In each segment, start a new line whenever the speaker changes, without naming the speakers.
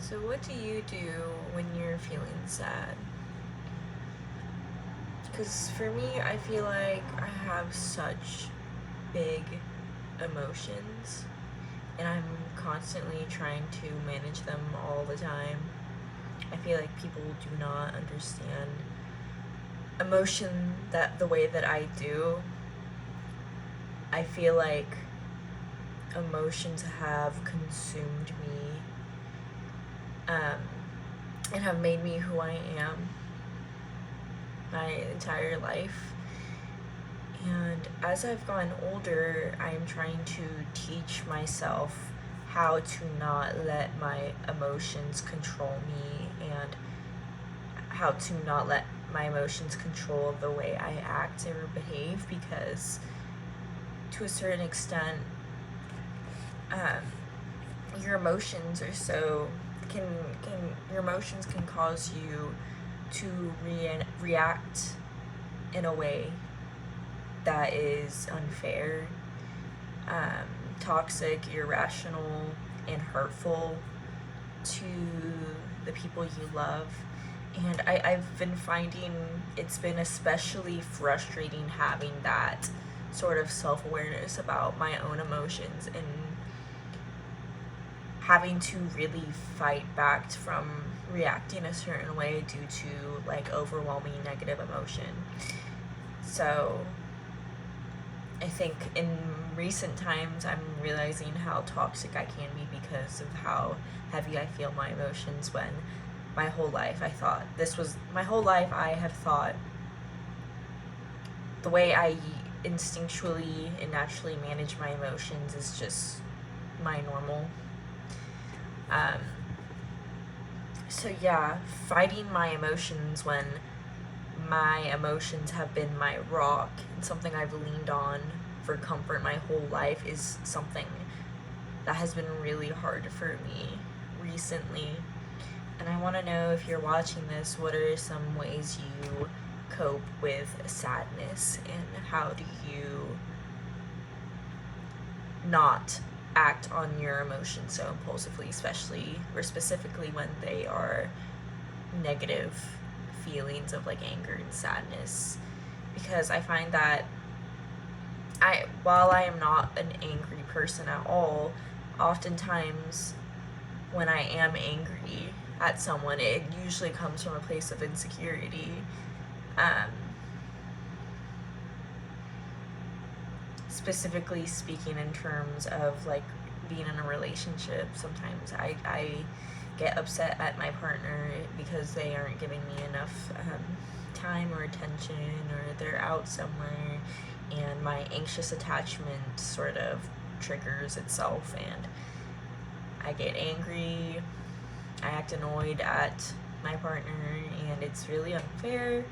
So what do you do when you're feeling sad? Because for me, I feel like I have such big emotions and I'm constantly trying to manage them all the time. I feel like people do not understand emotion that the way that I do. I feel like emotions have consumed me and have made me who I am my entire life. And as I've gotten older, I'm trying to teach myself how to not let my emotions control me and how to not let my emotions control the way I act or behave, because to a certain extent, your emotions are so can your emotions can cause you to react in a way that is unfair, toxic, irrational, and hurtful to the people you love. And I've been finding it's been especially frustrating having that sort of self-awareness about my own emotions and having to really fight back from reacting a certain way due to like overwhelming negative emotion. So I think in recent times I'm realizing how toxic I can be because of how heavy I feel my emotions, when my whole life I have thought the way I instinctually and naturally manage my emotions is just my normal. So yeah, fighting my emotions when my emotions have been my rock and something I've leaned on for comfort my whole life is something that has been really hard for me recently. And I want to know, if you're watching this, what are some ways you cope with sadness, and how do you not act on your emotions so impulsively, especially or specifically when they are negative feelings of like anger and sadness. Because I find that while I am not an angry person at all, oftentimes when I am angry at someone, it usually comes from a place of insecurity. Specifically speaking in terms of like being in a relationship, sometimes I get upset at my partner because they aren't giving me enough time or attention, or they're out somewhere, and my anxious attachment sort of triggers itself and I get angry, I act annoyed at my partner, and it's really unfair.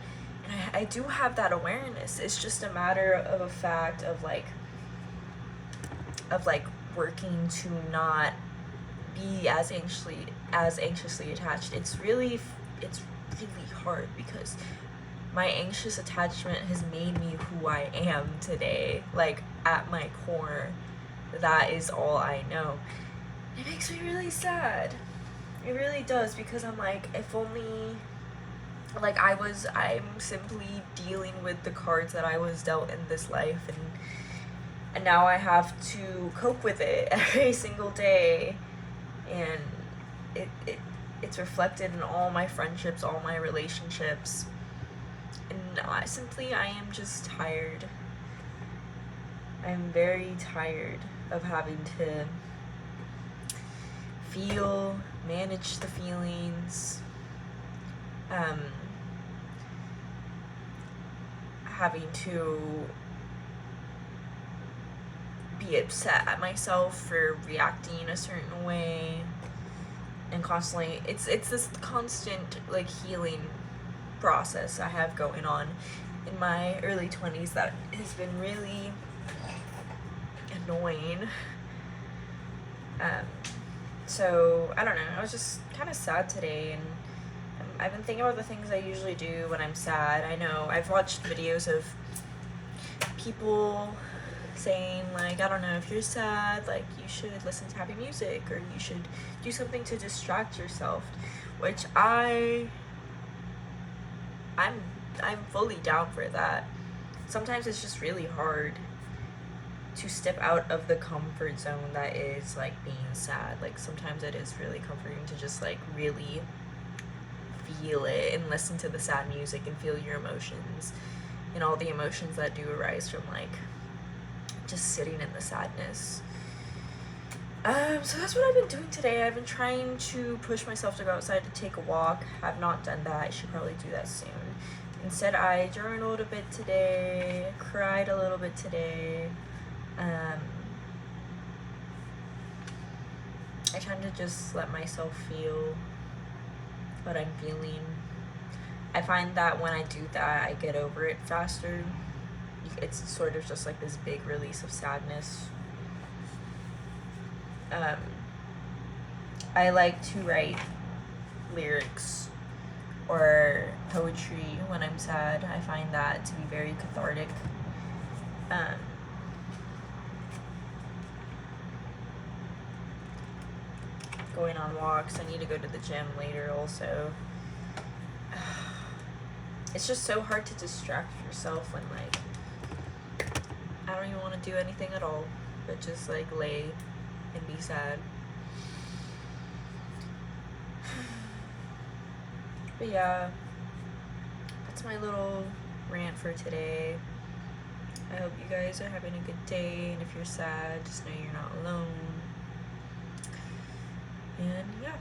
And I do have that awareness. It's just a matter of a fact of like working to not be as anxiously attached. It's really hard because my anxious attachment has made me who I am today. Like at my core, that is all I know. It makes me really sad. It really does, because I'm like, if only like I'm simply dealing with the cards that I was dealt in this life, and now I have to cope with it every single day, and it's reflected in all my friendships, all my relationships, and I am just tired. I'm very tired of having to manage the feelings, having to be upset at myself for reacting a certain way, and constantly it's this constant like healing process I have going on in my early 20s that has been really annoying. So I don't know, I was just kind of sad today, and I've been thinking about the things I usually do when I'm sad. I know I've watched videos of people saying like, I don't know, if you're sad, like you should listen to happy music or you should do something to distract yourself, which I'm fully down for that. Sometimes it's just really hard to step out of the comfort zone that is like being sad. Like sometimes it is really comforting to just like really feel it and listen to the sad music and feel your emotions and all the emotions that do arise from like just sitting in the sadness. So that's what I've been doing today. I've been trying to push myself to go outside to take a walk. Have not done that. I should probably do that soon. Instead, I journaled a bit today, cried a little bit today. I tend to just let myself feel what I'm feeling. I find that when I do that, I get over it faster. It's sort of just like this big release of sadness. I like to write lyrics or poetry when I'm sad. I find that to be very cathartic. Going on walks. I need to go to the gym later also. It's just so hard to distract yourself when like I don't even want to do anything at all but just like lay and be sad. But yeah, that's my little rant for today. I hope you guys are having a good day, and if you're sad, just know you're not alone. And yeah.